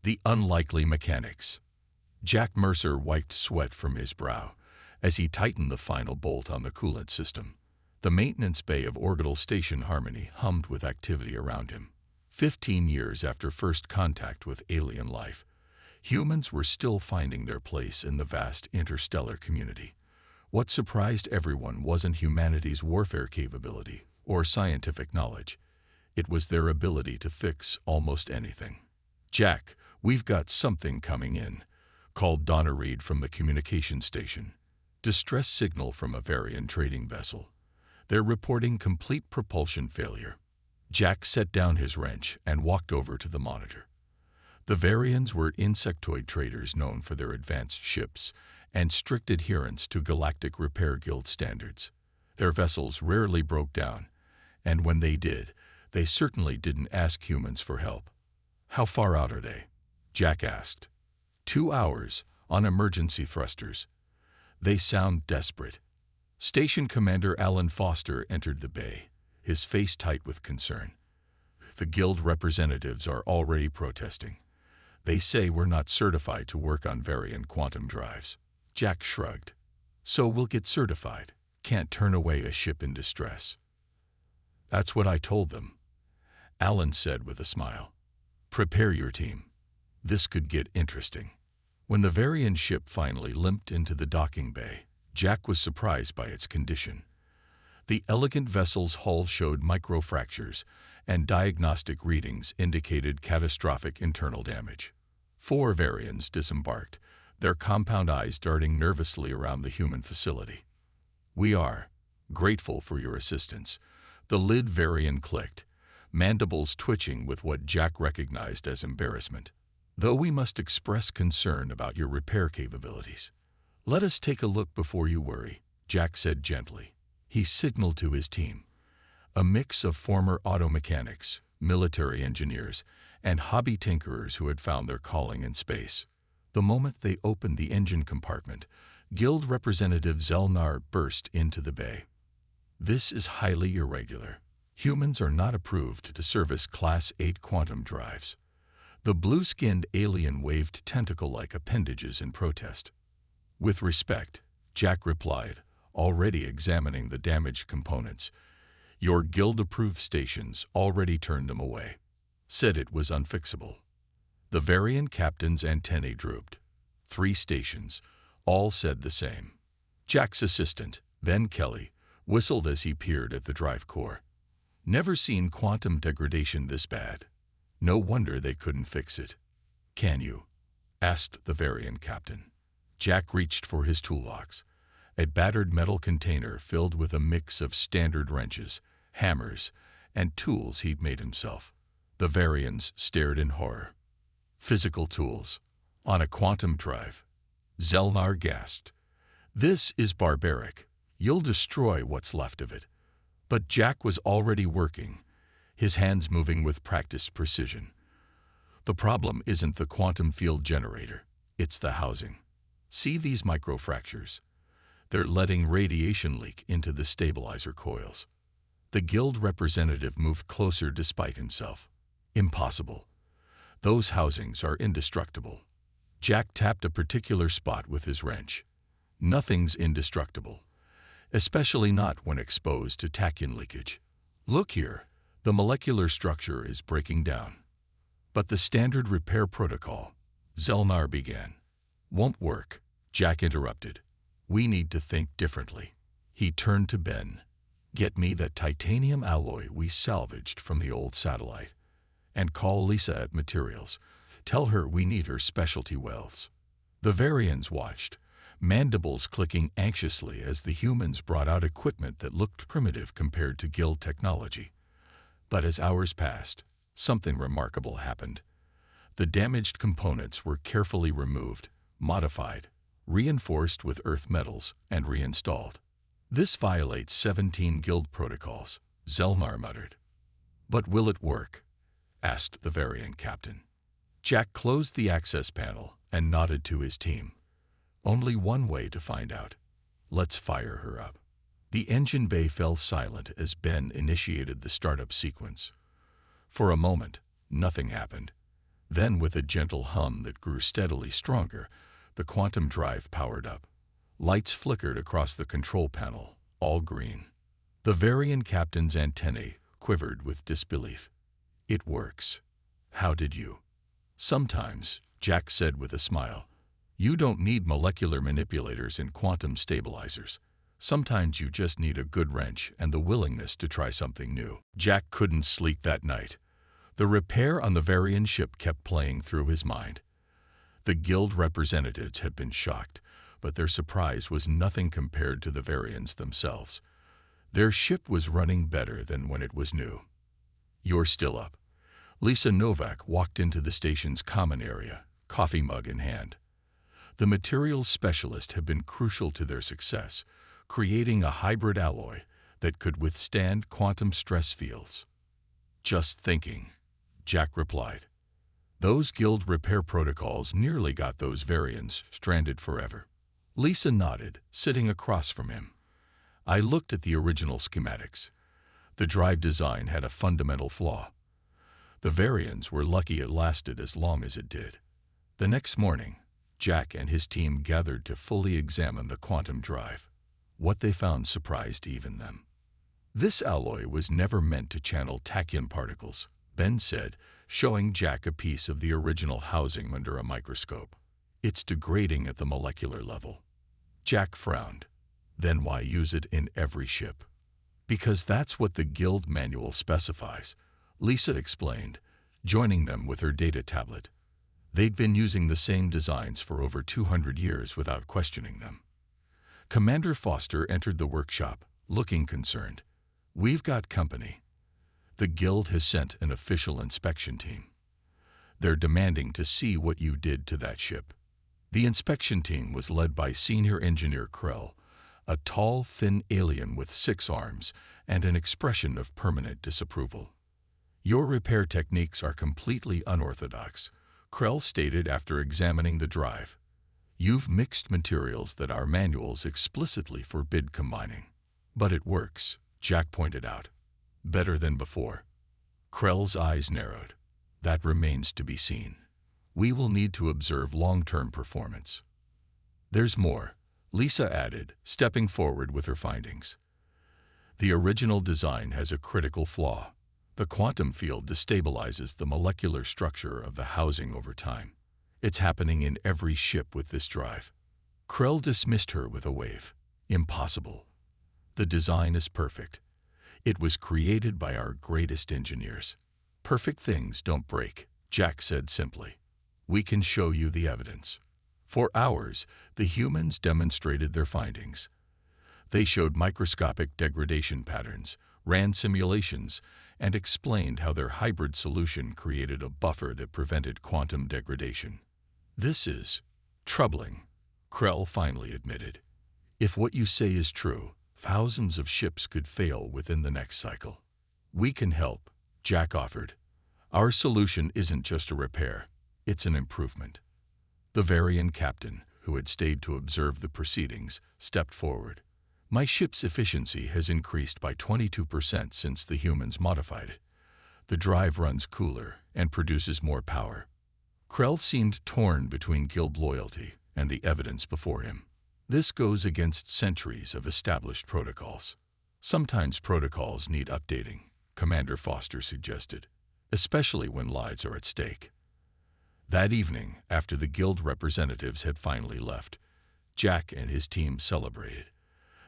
The unlikely mechanics. Jack Mercer wiped sweat from his brow as he tightened the final bolt on the coolant system. The maintenance bay of Orbital Station Harmony hummed with activity around him. 15 years after first contact with alien life, humans were still finding their place in the vast interstellar community. What surprised everyone wasn't humanity's warfare capability or scientific knowledge. It was their ability to fix almost anything. "Jack, we've got something coming in," called Donna Reed from the communication station. "Distress signal from a Varian trading vessel. They're reporting complete propulsion failure." Jack set down his wrench and walked over to the monitor. The Varians were insectoid traders known for their advanced ships and strict adherence to Galactic Repair Guild standards. Their vessels rarely broke down, and when they did, they certainly didn't ask humans for help. "How far out are they?" Jack asked. 2 hours, on emergency thrusters." "They sound desperate." Station Commander Alan Foster entered the bay, his face tight with concern. "The Guild representatives are already protesting. They say we're not certified to work on Varian quantum drives." Jack shrugged. "So we'll get certified. Can't turn away a ship in distress." "That's what I told them," Alan said with a smile. "Prepare your team. This could get interesting." When the Varian ship finally limped into the docking bay, Jack was surprised by its condition. The elegant vessel's hull showed microfractures, and diagnostic readings indicated catastrophic internal damage. 4 Varians disembarked, their compound eyes darting nervously around the human facility. "We are grateful for your assistance." The lid Varian clicked, mandibles twitching with what Jack recognized as embarrassment. "Though we must express concern about your repair capabilities. Let us take a look before you worry," Jack said gently. He signaled to his team, a mix of former auto mechanics, military engineers, and hobby tinkerers who had found their calling in space. The moment they opened the engine compartment, Guild Representative Zelnar burst into the bay. "This is highly irregular. Humans are not approved to service Class 8 quantum drives." The blue-skinned alien waved tentacle-like appendages in protest. "With respect," Jack replied, already examining the damaged components. "Your Guild-approved stations already turned them away. Said it was unfixable." The Varian captain's antennae drooped. 3 stations, all said the same. Jack's assistant, Ben Kelly, whistled as he peered at the drive core. "Never seen quantum degradation this bad. No wonder they couldn't fix it." "Can you?" asked the Varian captain. Jack reached for his toolbox, a battered metal container filled with a mix of standard wrenches, hammers, and tools he'd made himself. The Varians stared in horror. "Physical tools? On a quantum drive?" Zelnar gasped. "This is barbaric. You'll destroy what's left of it." But Jack was already working, his hands moving with practiced precision. "The problem isn't the quantum field generator, it's the housing. See these microfractures? They're letting radiation leak into the stabilizer coils." The Guild representative moved closer despite himself. "Impossible. Those housings are indestructible." Jack tapped a particular spot with his wrench. "Nothing's indestructible, especially not when exposed to tachyon leakage. Look here, the molecular structure is breaking down." "But the standard repair protocol," Zelnar began. "Won't work," Jack interrupted. "We need to think differently." He turned to Ben. "Get me that titanium alloy we salvaged from the old satellite. And call Lisa at Materials. Tell her we need her specialty welds." The Varians watched, mandibles clicking anxiously as the humans brought out equipment that looked primitive compared to Guild technology. But as hours passed, something remarkable happened. The damaged components were carefully removed, modified, reinforced with earth metals, and reinstalled. "This violates 17 Guild protocols," Zelnar muttered. "But will it work?" asked the Varian captain. Jack closed the access panel and nodded to his team. "Only one way to find out. Let's fire her up." The engine bay fell silent as Ben initiated the startup sequence. For a moment, nothing happened. Then, with a gentle hum that grew steadily stronger, the quantum drive powered up. Lights flickered across the control panel, all green. The Varian captain's antennae quivered with disbelief. "It works. How did you?" "Sometimes," Jack said with a smile. "You don't need molecular manipulators and quantum stabilizers. Sometimes you just need a good wrench and the willingness to try something new." Jack couldn't sleep that night. The repair on the Varian ship kept playing through his mind. The guild representatives had been shocked, but their surprise was nothing compared to the Varians themselves. Their ship was running better than when it was new. "You're still up." Lisa Novak walked into the station's common area, coffee mug in hand. The materials specialist had been crucial to their success, creating a hybrid alloy that could withstand quantum stress fields. "Just thinking," Jack replied. "Those guild repair protocols nearly got those Varians stranded forever." Lisa nodded, sitting across from him. "I looked at the original schematics. The drive design had a fundamental flaw. The Varians were lucky it lasted as long as it did." The next morning, Jack and his team gathered to fully examine the quantum drive. What they found surprised even them. "This alloy was never meant to channel tachyon particles," Ben said, showing Jack a piece of the original housing under a microscope. "It's degrading at the molecular level." Jack frowned. "Then why use it in every ship?" "Because that's what the guild manual specifies," Lisa explained, joining them with her data tablet. They'd been using the same designs for over 200 years without questioning them. Commander Foster entered the workshop, looking concerned. "We've got company. The guild has sent an official inspection team. They're demanding to see what you did to that ship." The inspection team was led by Senior Engineer Krell, a tall, thin alien with 6 arms and an expression of permanent disapproval. "Your repair techniques are completely unorthodox," Krell stated after examining the drive. "You've mixed materials that our manuals explicitly forbid combining." "But it works," Jack pointed out. "Better than before." Krell's eyes narrowed. "That remains to be seen. We will need to observe long-term performance." "There's more," Lisa added, stepping forward with her findings. "The original design has a critical flaw. The quantum field destabilizes the molecular structure of the housing over time. It's happening in every ship with this drive." Krell dismissed her with a wave. "Impossible. The design is perfect. It was created by our greatest engineers." "Perfect things don't break," Jack said simply. "We can show you the evidence." For hours, the humans demonstrated their findings. They showed microscopic degradation patterns, ran simulations, and explained how their hybrid solution created a buffer that prevented quantum degradation. "This is troubling," Krell finally admitted. "If what you say is true, thousands of ships could fail within the next cycle." "We can help," Jack offered. "Our solution isn't just a repair, it's an improvement." The Varian captain, who had stayed to observe the proceedings, stepped forward. "My ship's efficiency has increased by 22% since the humans modified it. The drive runs cooler and produces more power." Krell seemed torn between guild loyalty and the evidence before him. "This goes against centuries of established protocols." "Sometimes protocols need updating," Commander Foster suggested, "especially when lives are at stake." That evening, after the guild representatives had finally left, Jack and his team celebrated.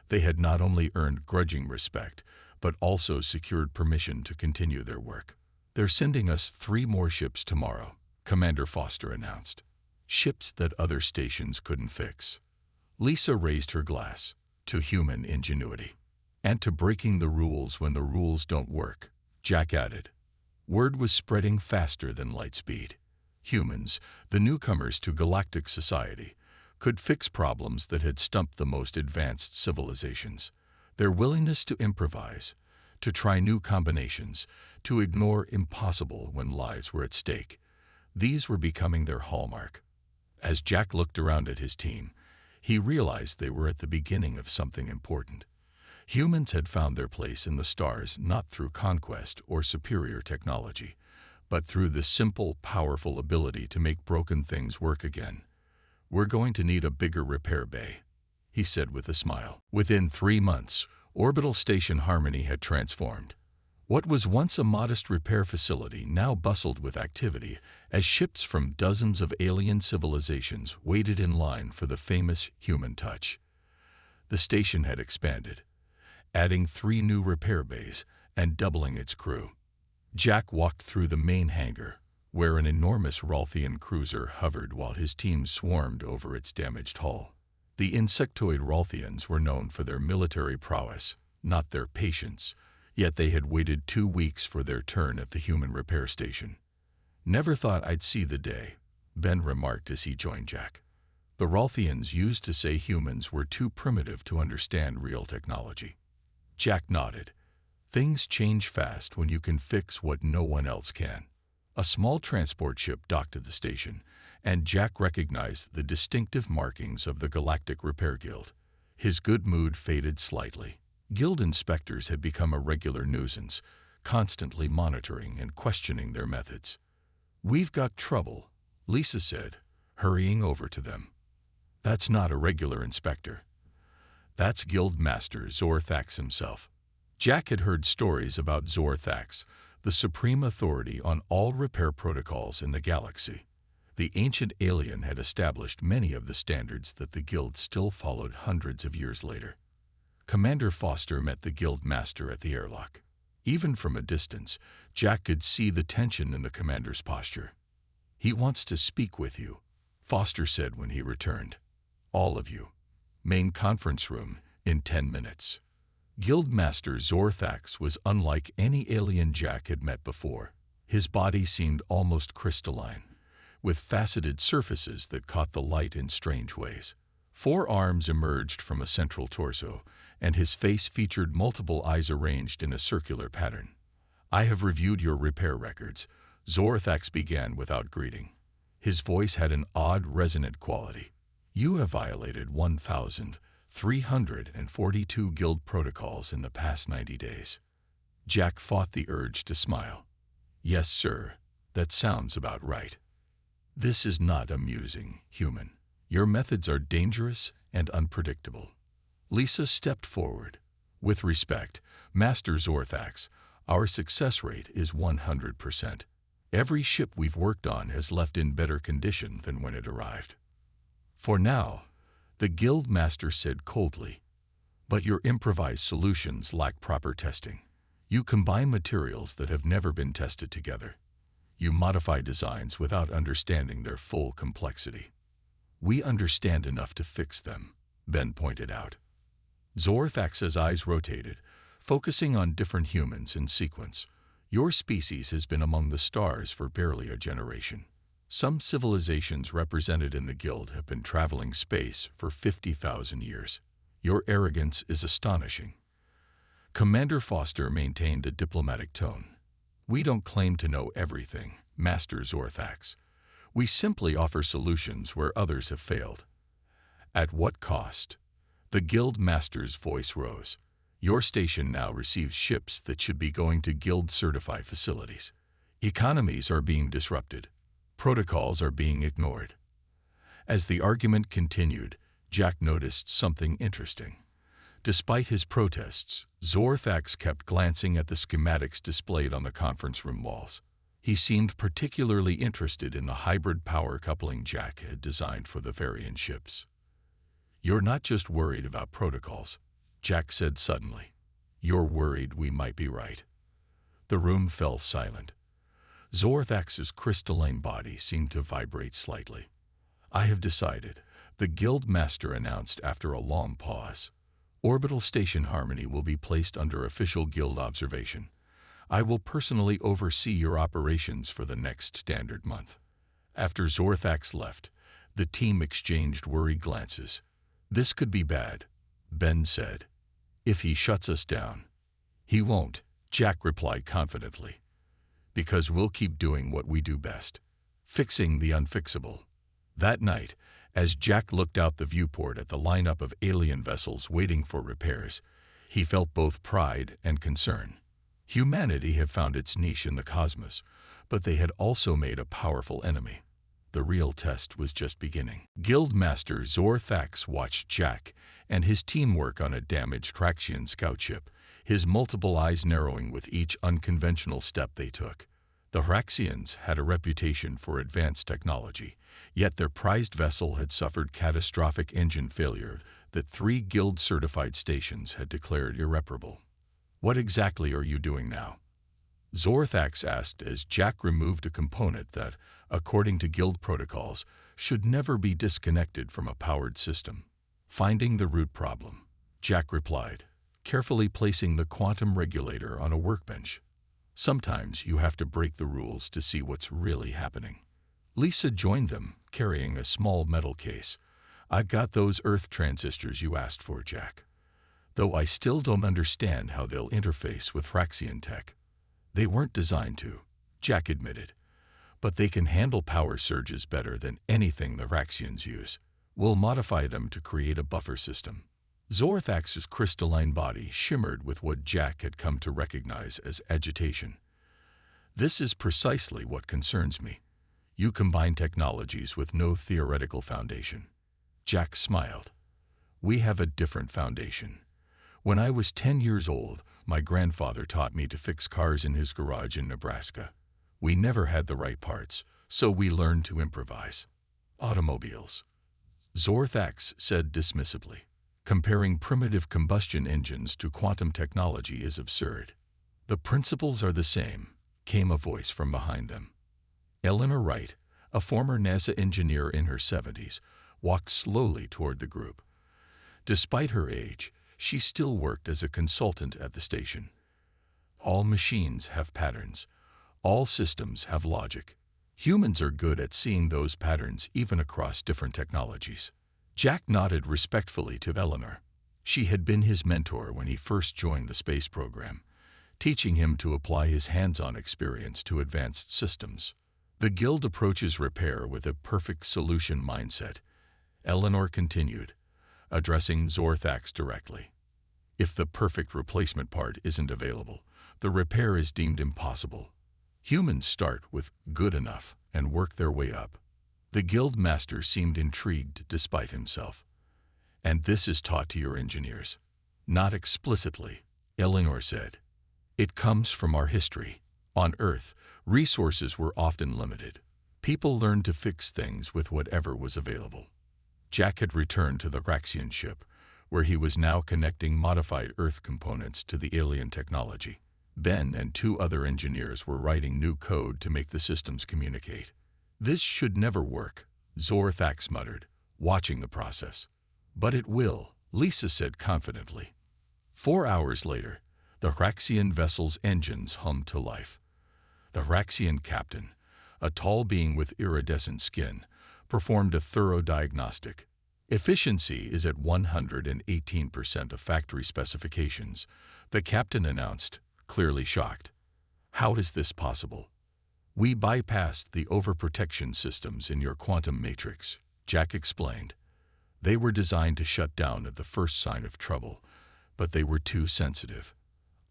They had not only earned grudging respect, but also secured permission to continue their work. "They're sending us 3 more ships tomorrow," Commander Foster announced. "Ships that other stations couldn't fix." Lisa raised her glass to human ingenuity. "And to breaking the rules when the rules don't work," Jack added. Word was spreading faster than light speed. Humans, the newcomers to galactic society, could fix problems that had stumped the most advanced civilizations. Their willingness to improvise, to try new combinations, to ignore impossible when lives were at stake, these were becoming their hallmark. As Jack looked around at his team, he realized they were at the beginning of something important. Humans had found their place in the stars not through conquest or superior technology, but through the simple, powerful ability to make broken things work again. "We're going to need a bigger repair bay," he said with a smile. Within 3 months, Orbital Station Harmony had transformed. What was once a modest repair facility now bustled with activity as ships from dozens of alien civilizations waited in line for the famous human touch. The station had expanded, adding 3 new repair bays and doubling its crew. Jack walked through the main hangar, where an enormous Ralthian cruiser hovered while his team swarmed over its damaged hull. The insectoid Ralthians were known for their military prowess, not their patience, yet they had waited 2 weeks for their turn at the human repair station. "Never thought I'd see the day," Ben remarked as he joined Jack. The Ralthians used to say humans were too primitive to understand real technology. Jack nodded. Things change fast when you can fix what no one else can. A small transport ship docked at the station, and Jack recognized the distinctive markings of the Galactic Repair Guild. His good mood faded slightly. Guild inspectors had become a regular nuisance, constantly monitoring and questioning their methods. "We've got trouble," Lisa said, hurrying over to them. "That's not a regular inspector. That's Guild Master Zorthax himself." Jack had heard stories about Zorthax, the supreme authority on all repair protocols in the galaxy. The ancient alien had established many of the standards that the Guild still followed hundreds of years later. Commander Foster met the Guild Master at the airlock. Even from a distance, Jack could see the tension in the commander's posture. "He wants to speak with you," Foster said when he returned. "All of you. Main conference room in 10 minutes. Guild Master Zorthax was unlike any alien Jack had met before. His body seemed almost crystalline, with faceted surfaces that caught the light in strange ways. 4 arms emerged from a central torso, and his face featured multiple eyes arranged in a circular pattern. "I have reviewed your repair records," Zorthax began without greeting. His voice had an odd, resonant quality. "You have violated 1,342 Guild protocols in the past 90 days. Jack fought the urge to smile. "Yes, sir, that sounds about right." "This is not amusing, human. Your methods are dangerous and unpredictable." Lisa stepped forward. "With respect, Master Zorthax, our success rate is 100%. Every ship we've worked on has left in better condition than when it arrived." "For now," the Guild Master said coldly, "but your improvised solutions lack proper testing. You combine materials that have never been tested together. You modify designs without understanding their full complexity." "We understand enough to fix them," Ben pointed out. Zorthax's eyes rotated, focusing on different humans in sequence. "Your species has been among the stars for barely a generation. Some civilizations represented in the Guild have been traveling space for 50,000 years. Your arrogance is astonishing." Commander Foster maintained a diplomatic tone. "We don't claim to know everything, Master Zorthax. We simply offer solutions where others have failed." "At what cost?" The Guild Master's voice rose. "Your station now receives ships that should be going to Guild-certified facilities. Economies are being disrupted. Protocols are being ignored." As the argument continued, Jack noticed something interesting. Despite his protests, Zorthax kept glancing at the schematics displayed on the conference room walls. He seemed particularly interested in the hybrid power coupling Jack had designed for the Varian ships. "You're not just worried about protocols," Jack said suddenly. "You're worried we might be right." The room fell silent. Zorthax's crystalline body seemed to vibrate slightly. "I have decided," the Guild Master announced after a long pause. "Orbital Station Harmony will be placed under official Guild observation. I will personally oversee your operations for the next standard month." After Zorthax left, the team exchanged worried glances. "This could be bad," Ben said. "If he shuts us down." "He won't," Jack replied confidently. "Because we'll keep doing what we do best, fixing the unfixable." That night, as Jack looked out the viewport at the lineup of alien vessels waiting for repairs, he felt both pride and concern. Humanity had found its niche in the cosmos, but they had also made a powerful enemy. The real test was just beginning. Guildmaster Zorthax watched Jack and his team work on a damaged Raxian scout ship, his multiple eyes narrowing with each unconventional step they took. The Raxians had a reputation for advanced technology, yet their prized vessel had suffered catastrophic engine failure that 3 Guild-certified stations had declared irreparable. "What exactly are you doing now?" Zorthax asked as Jack removed a component that, according to Guild protocols, should never be disconnected from a powered system. "Finding the root problem," Jack replied, carefully placing the quantum regulator on a workbench. "Sometimes you have to break the rules to see what's really happening." Lisa joined them, carrying a small metal case. "I've got those Earth transistors you asked for, Jack. Though I still don't understand how they'll interface with Raxian tech." "They weren't designed to," Jack admitted. "But they can handle power surges better than anything the Raxians use. We'll modify them to create a buffer system." Zorthax's crystalline body shimmered with what Jack had come to recognize as agitation. "This is precisely what concerns me. You combine technologies with no theoretical foundation." Jack smiled. "We have a different foundation. When I was 10 years old, my grandfather taught me to fix cars in his garage in Nebraska. We never had the right parts, so we learned to improvise." "Automobiles," Zorthax said dismissively. "Comparing primitive combustion engines to quantum technology is absurd." "The principles are the same," came a voice from behind them. Eleanor Wright, a former NASA engineer in her 70s, walked slowly toward the group. Despite her age, she still worked as a consultant at the station. "All machines have patterns. All systems have logic. Humans are good at seeing those patterns even across different technologies." Jack nodded respectfully to Eleanor. She had been his mentor when he first joined the space program, teaching him to apply his hands-on experience to advanced systems. "The Guild approaches repair with a perfect solution mindset," Eleanor continued, addressing Zorthax directly. "If the perfect replacement part isn't available, the repair is deemed impossible. Humans start with good enough and work their way up." The Guild Master seemed intrigued despite himself. "And this is taught to your engineers?" "Not explicitly," Eleanor said. "It comes from our history. On Earth, resources were often limited. People learned to fix things with whatever was available." Jack had returned to the Raxian ship, where he was now connecting modified Earth components to the alien technology. Ben and 2 other engineers were writing new code to make the systems communicate. "This should never work," Zorthax muttered, watching the process. "But it will," Lisa said confidently. 4 hours later, the Raxian vessel's engines hummed to life. The Raxian captain, a tall being with iridescent skin, performed a thorough diagnostic. "Efficiency is at 118% of factory specifications," the captain announced, clearly shocked. "How is this possible?" "We bypassed the overprotection systems in your quantum matrix," Jack explained. "They were designed to shut down at the first sign of trouble, but they were too sensitive.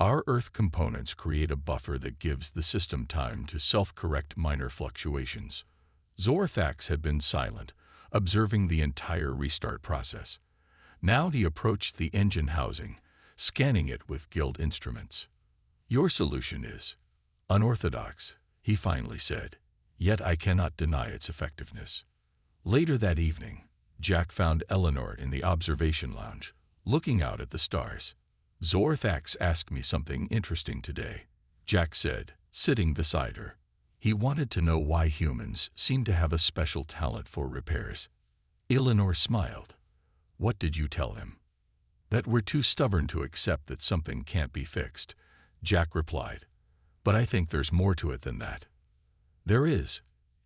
Our Earth components create a buffer that gives the system time to self-correct minor fluctuations." Zorthax had been silent, observing the entire restart process. Now he approached the engine housing, scanning it with Guild instruments. "Your solution is unorthodox," he finally said, "yet I cannot deny its effectiveness." Later that evening, Jack found Eleanor in the observation lounge, looking out at the stars. "Zorthax asked me something interesting today," Jack said, sitting beside her. "He wanted to know why humans seem to have a special talent for repairs." Eleanor smiled. "What did you tell him?" "That we're too stubborn to accept that something can't be fixed," Jack replied. "But I think there's more to it than that." "There is,"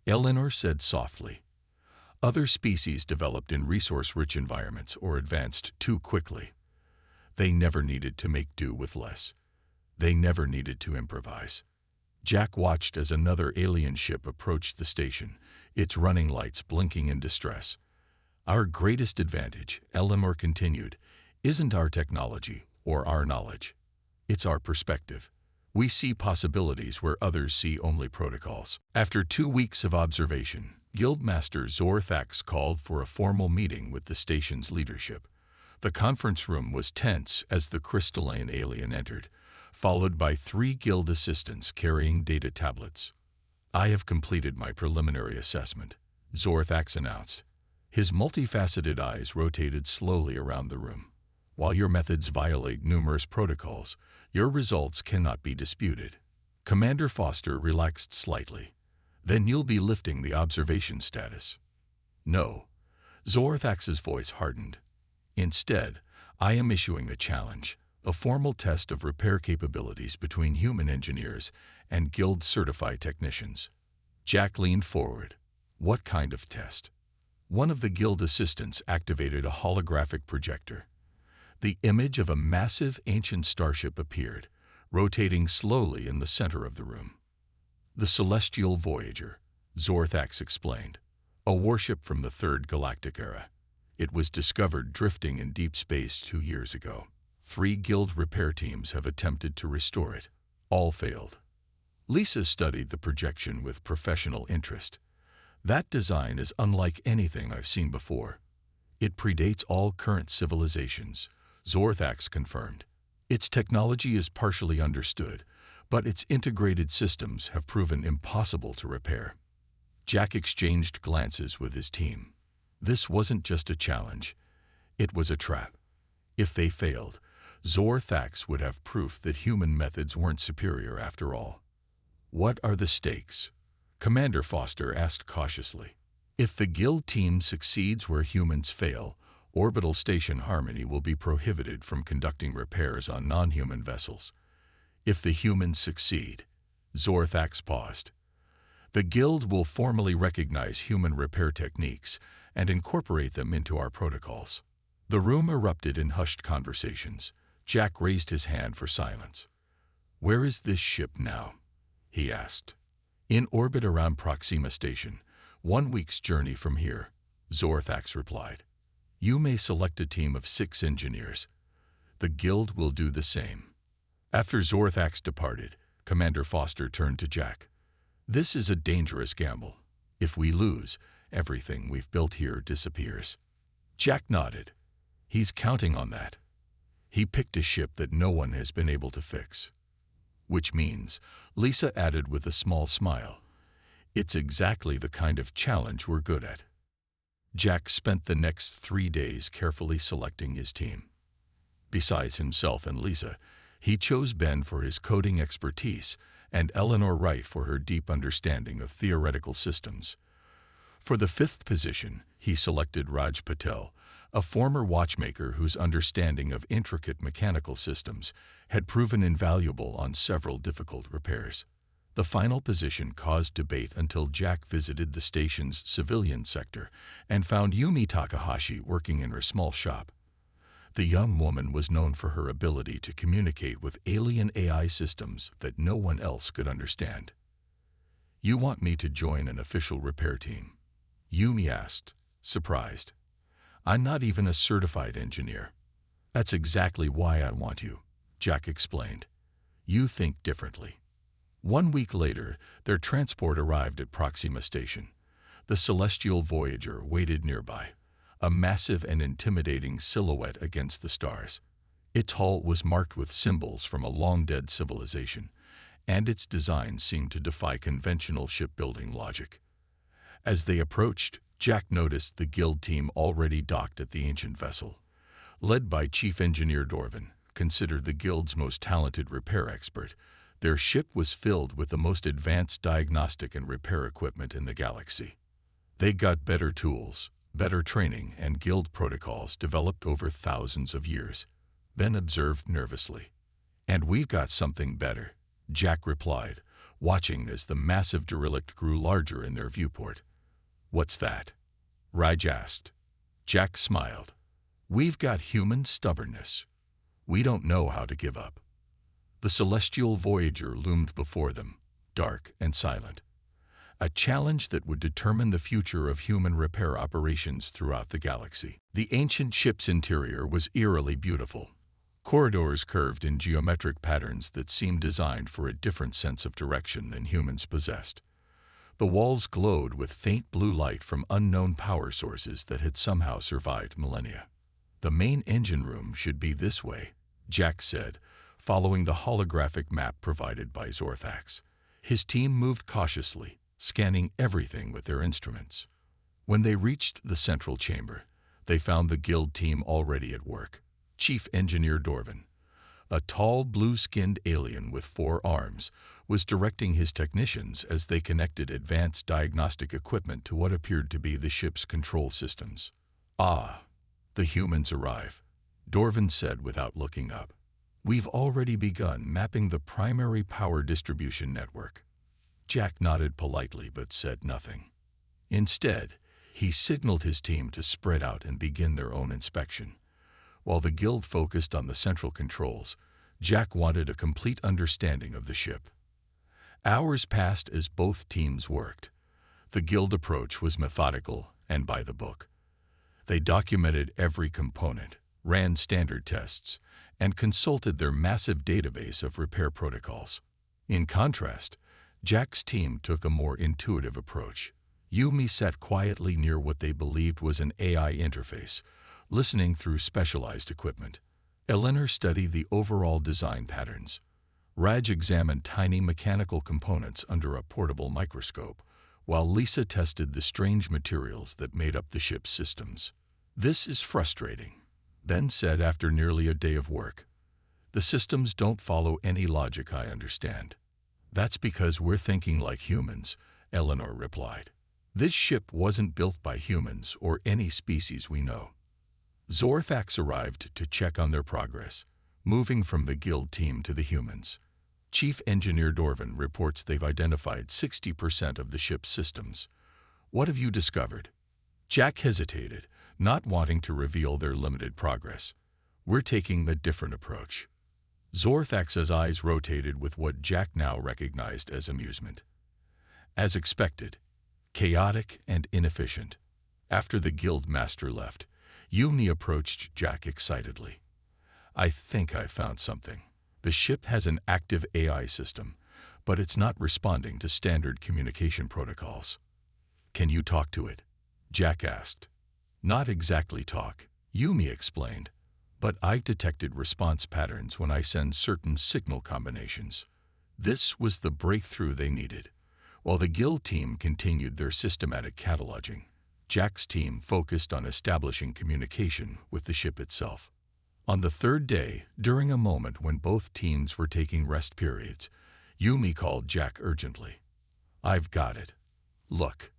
Eleanor said softly. "Other species developed in resource-rich environments or advanced too quickly. They never needed to make do with less. They never needed to improvise." Jack watched as another alien ship approached the station, its running lights blinking in distress. "Our greatest advantage," Eleanor continued, "isn't our technology or our knowledge. It's our perspective. We see possibilities where others see only protocols. After 2 weeks of observation, Guildmaster Zorthax called for a formal meeting with the station's leadership. The conference room was tense as the crystalline alien entered, followed by 3 guild assistants carrying data tablets. "I have completed my preliminary assessment," Zorthax announced. His multifaceted eyes rotated slowly around the room. "While your methods violate numerous protocols, your results cannot be disputed." Commander Foster relaxed slightly. "Then you'll be lifting the observation status." "No." Zorthax's voice hardened. "Instead, I am issuing a challenge, a formal test of repair capabilities between human engineers and Guild-certified technicians." Jack leaned forward. "What kind of test?" One of the Guild assistants activated a holographic projector. The image of a massive ancient starship appeared, rotating slowly in the center of the room. "The Celestial Voyager," Zorthax explained, "a warship from the Third Galactic Era. It was discovered drifting in deep space 2 years ago. 3 Guild repair teams have attempted to restore it. All failed." Lisa studied the projection with professional interest. "That design is unlike anything I've seen before." "It predates all current civilizations," Zorthax confirmed. "Its technology is partially understood, but its integrated systems have proven impossible to repair." Jack exchanged glances with his team. This wasn't just a challenge. It was a trap. If they failed, Zorthax would have proof that human methods weren't superior after all. "What are the stakes?" Commander Foster asked cautiously. "If the Guild team succeeds where humans fail, Orbital Station Harmony will be prohibited from conducting repairs on non-human vessels. If the humans succeed," Zorthax paused, "the Guild will formally recognize human repair techniques and incorporate them into our protocols." The room erupted in hushed conversations. Jack raised his hand for silence. "Where is this ship now?" he asked. "In orbit around Proxima Station, 1 week's journey from here," Zorthax replied. "You may select a team of 6 engineers. The Guild will do the same." After Zorthax departed, Commander Foster turned to Jack. "This is a dangerous gamble. If we lose, everything we've built here disappears." Jack nodded. "He's counting on that. He picked a ship that no one has been able to fix." "Which means," Lisa added with a small smile, "it's exactly the kind of challenge we're good at." Jack spent the next 3 days carefully selecting his team. Besides himself and Lisa, he chose Ben for his coding expertise and Eleanor Wright for her deep understanding of theoretical systems. For the 5th position, he selected Raj Patel, a former watchmaker whose understanding of intricate mechanical systems had proven invaluable on several difficult repairs. The final position caused debate until Jack visited the station's civilian sector and found Yumi Takahashi working in her small shop. The young woman was known for her ability to communicate with alien AI systems that no one else could understand. "You want me to join an official repair team?" Yumi asked, surprised. "I'm not even a certified engineer." "That's exactly why I want you," Jack explained. "You think differently." 1 week later, their transport arrived at Proxima Station. The Celestial Voyager waited nearby, a massive and intimidating silhouette against the stars. Its hull was marked with symbols from a long-dead civilization, and its design seemed to defy conventional shipbuilding logic. As they approached, Jack noticed the Guild team already docked at the ancient vessel. Led by Chief Engineer Dorvin, considered the Guild's most talented repair expert, their ship was filled with the most advanced diagnostic and repair equipment in the galaxy. They got better tools, better training, and Guild protocols developed over thousands of years, Ben observed nervously. "And we've got something better," Jack replied, watching as the massive derelict grew larger in their viewport. "What's that?" Raj asked. Jack smiled. "We've got human stubbornness. We don't know how to give up." The Celestial Voyager loomed before them, dark and silent. A challenge that would determine the future of human repair operations throughout the galaxy. The ancient ship's interior was eerily beautiful. Corridors curved in geometric patterns that seemed designed for a different sense of direction than humans possessed. The walls glowed with faint blue light from unknown power sources that had somehow survived millennia. "The main engine room should be this way," Jack said, following the holographic map provided by Zorthax. His team moved cautiously, scanning everything with their instruments. When they reached the central chamber, they found the guild team already at work. Chief Engineer Dorvin, a tall, blue-skinned alien with 4 arms, was directing his technicians as they connected advanced diagnostic equipment to what appeared to be the ship's control systems. "Ah, the humans arrive," Dorvin said without looking up. "We've already begun mapping the primary power distribution network." Jack nodded politely but said nothing. Instead, he signaled his team to spread out and begin their own inspection. While the guild focused on the central controls, Jack wanted a complete understanding of the ship. Hours passed as both teams worked. The guild approach was methodical and by the book. They documented every component, ran standard tests, and consulted their massive database of repair protocols. In contrast, Jack's team took a more intuitive approach. Yumi sat quietly near what they believed was an AI interface, listening through specialized equipment. Eleanor studied the overall design patterns. Raj examined tiny mechanical components under a portable microscope, while Lisa tested the strange materials that made up the ship's systems. "This is frustrating," Ben said after nearly a day of work. "The systems don't follow any logic I understand." "That's because we're thinking like humans," Eleanor replied. "This ship wasn't built by humans or any species we know." Zorthax arrived to check on their progress, moving from the guild team to the humans. Chief Engineer Dorvin reports they've identified 60% of the ship's systems. "What have you discovered?" Jack hesitated, not wanting to reveal their limited progress. "We're taking a different approach." Zorthax's eyes rotated with what Jack now recognized as amusement. As expected, chaotic and inefficient. After the guild master left, Yumi approached Jack excitedly. "I think I found something. The ship has an active AI system, but it's not responding to standard communication protocols." "Can you talk to it?" Jack asked. "Not exactly talk," Yumi explained, "but I detected response patterns when I send certain signal combinations." This was the breakthrough they needed. While the guild team continued their systematic cataloging, Jack's team focused on establishing communication with the ship itself. On the 3rd day, during a moment when both teams were taking rest periods, Yumi called Jack urgently. "I've got it. Look."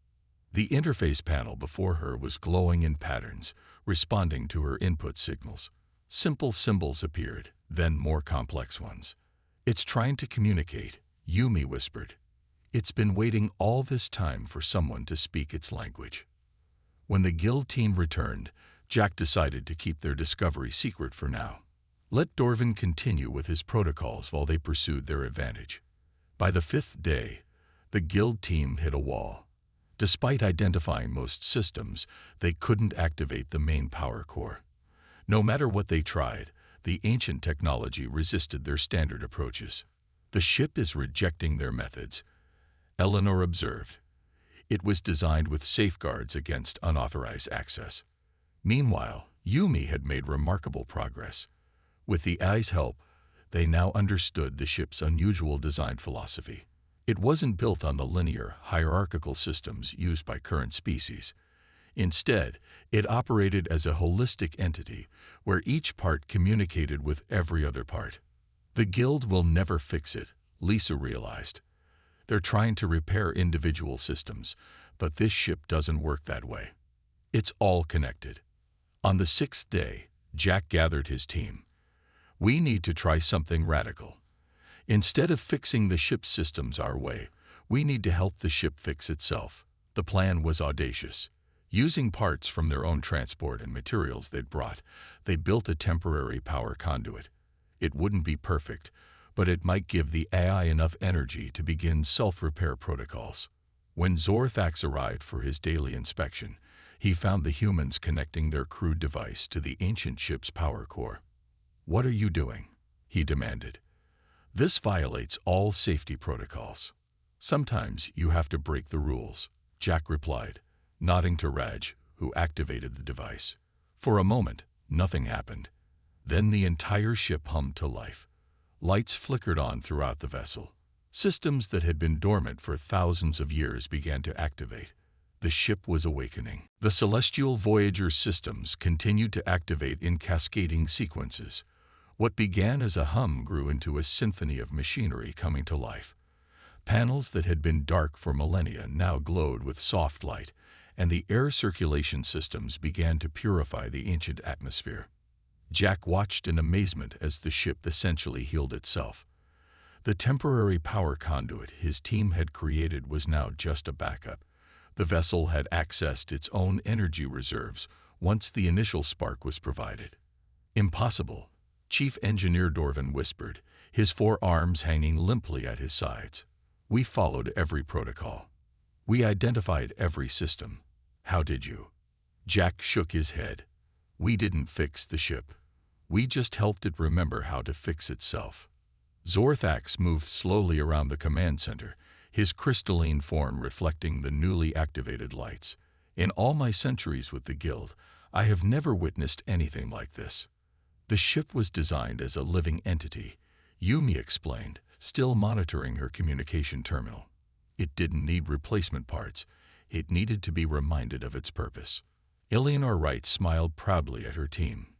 The interface panel before her was glowing in patterns, responding to her input signals. Simple symbols appeared, then more complex ones. "It's trying to communicate," Yumi whispered. "It's been waiting all this time for someone to speak its language." When the guild team returned, Jack decided to keep their discovery secret for now. Let Dorvin continue with his protocols while they pursued their advantage. By the 5th day, the guild team hit a wall. Despite identifying most systems, they couldn't activate the main power core. No matter what they tried, the ancient technology resisted their standard approaches. "The ship is rejecting their methods," Eleanor observed. It was designed with safeguards against unauthorized access. Meanwhile, Yumi had made remarkable progress. With the AI's help, they now understood the ship's unusual design philosophy. It wasn't built on the linear, hierarchical systems used by current species. Instead, it operated as a holistic entity where each part communicated with every other part. "The guild will never fix it," Lisa realized. "They're trying to repair individual systems, but this ship doesn't work that way. It's all connected." On the 6th day, Jack gathered his team. "We need to try something radical. Instead of fixing the ship's systems our way, we need to help the ship fix itself." The plan was audacious. Using parts from their own transport and materials they'd brought, they built a temporary power conduit. It wouldn't be perfect, but it might give the AI enough energy to begin self-repair protocols. When Zorthax arrived for his daily inspection, he found the humans connecting their crude device to the ancient ship's power core. "What are you doing?" he demanded. "This violates all safety protocols." "Sometimes you have to break the rules," Jack replied, nodding to Raj, who activated the device. For a moment, nothing happened. Then the entire ship hummed to life. Lights flickered on throughout the vessel. Systems that had been dormant for thousands of years began to activate. The ship was awakening. The celestial Voyager systems continued to activate in cascading sequences. What began as a hum grew into a symphony of machinery coming to life. Panels that had been dark for millennia now glowed with soft light, and the air circulation systems began to purify the ancient atmosphere. Jack watched in amazement as the ship essentially healed itself. The temporary power conduit his team had created was now just a backup. The vessel had accessed its own energy reserves once the initial spark was provided. "Impossible," Chief Engineer Dorvan whispered, his 4 arms hanging limply at his sides. "We followed every protocol. We identified every system. How did you?" Jack shook his head. "We didn't fix the ship. We just helped it remember how to fix itself." Zorthax moved slowly around the command center, his crystalline form reflecting the newly activated lights. "In all my centuries with the Guild, I have never witnessed anything like this." The ship was designed as a living entity, Yumi explained, still monitoring her communication terminal. It didn't need replacement parts. It needed to be reminded of its purpose. Eleanor Wright smiled proudly at her team.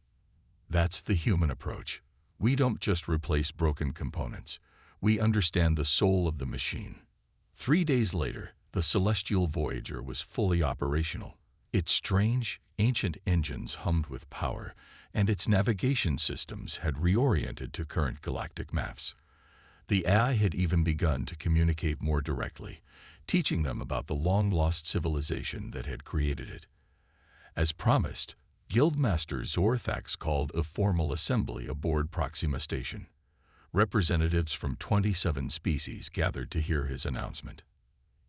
"That's the human approach. We don't just replace broken components. We understand the soul of the machine." 3 days later, the Celestial Voyager was fully operational. Its strange, ancient engines hummed with power, and its navigation systems had reoriented to current galactic maps. The AI had even begun to communicate more directly, teaching them about the long-lost civilization that had created it. As promised, Guildmaster Zorthax called a formal assembly aboard Proxima Station. Representatives from 27 species gathered to hear his announcement.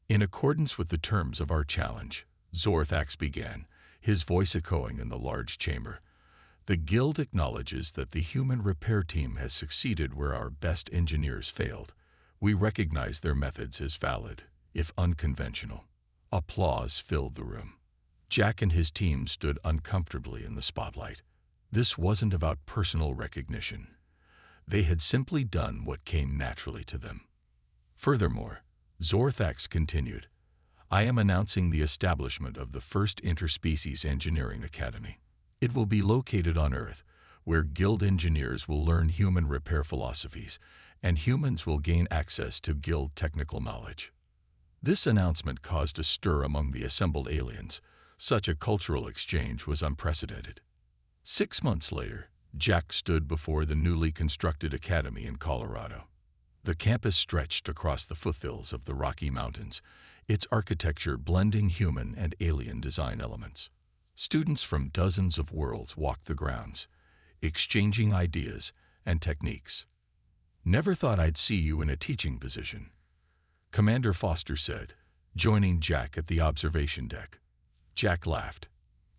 "In accordance with the terms of our challenge," Zorthax began, his voice echoing in the large chamber, "the Guild acknowledges that the human repair team has succeeded where our best engineers failed. We recognize their methods as valid, if unconventional." Applause filled the room. Jack and his team stood uncomfortably in the spotlight. This wasn't about personal recognition. They had simply done what came naturally to them. Furthermore, Zorthax continued, "I am announcing the establishment of the first Interspecies Engineering Academy. It will be located on Earth, where Guild engineers will learn human repair philosophies, and humans will gain access to Guild technical knowledge." This announcement caused a stir among the assembled aliens. Such a cultural exchange was unprecedented. 6 months later, Jack stood before the newly constructed academy in Colorado. The campus stretched across the foothills of the Rocky Mountains, its architecture blending human and alien design elements. Students from dozens of worlds walked the grounds, exchanging ideas and techniques. "Never thought I'd see you in a teaching position," Commander Foster said, joining Jack at the observation deck. Jack laughed.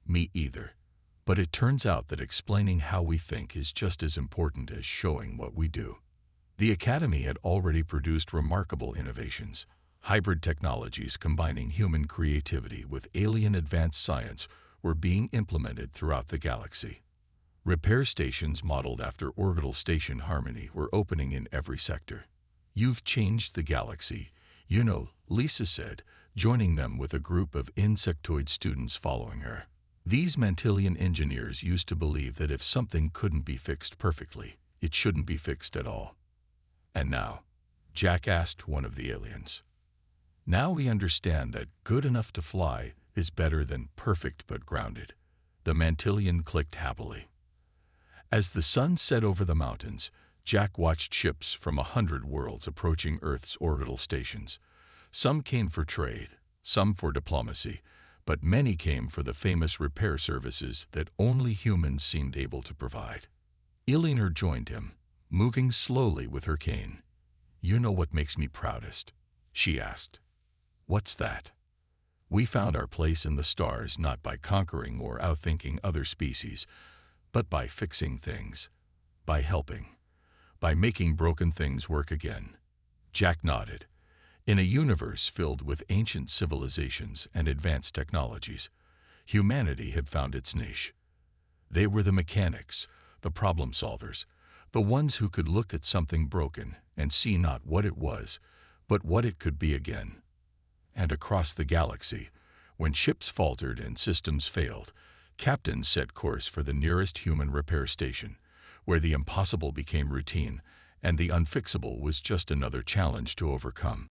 "Me either. But it turns out that explaining how we think is just as important as showing what we do." The Academy had already produced remarkable innovations. Hybrid technologies combining human creativity with alien advanced science were being implemented throughout the galaxy. Repair stations modeled after orbital station harmony were opening in every sector. "You've changed the galaxy, you know," Lisa said, joining them with a group of insectoid students following her. These Mantilian engineers used to believe that if something couldn't be fixed perfectly, it shouldn't be fixed at all. "And now?" Jack asked one of the aliens. "Now we understand that good enough to fly is better than perfect but grounded." The Mantilian clicked happily. As the sun set over the mountains, Jack watched ships from 100 worlds approaching Earth's orbital stations. Some came for trade, some for diplomacy, but many came for the famous repair services that only humans seemed able to provide. Eleanor joined him, moving slowly with her cane. "You know what makes me proudest?" she asked. "What's that?" "We found our place in the stars not by conquering or outthinking other species, but by fixing things. By helping. By making broken things work again. Jack nodded. In a universe filled with ancient civilizations and advanced technologies, humanity had found its niche. They were the mechanics, the problem solvers, the ones who could look at something broken and see not what it was, but what it could be again. And across the galaxy, when ships faltered and systems failed, captains set course for the nearest human repair station, where the impossible became routine and the unfixable was just another challenge to overcome.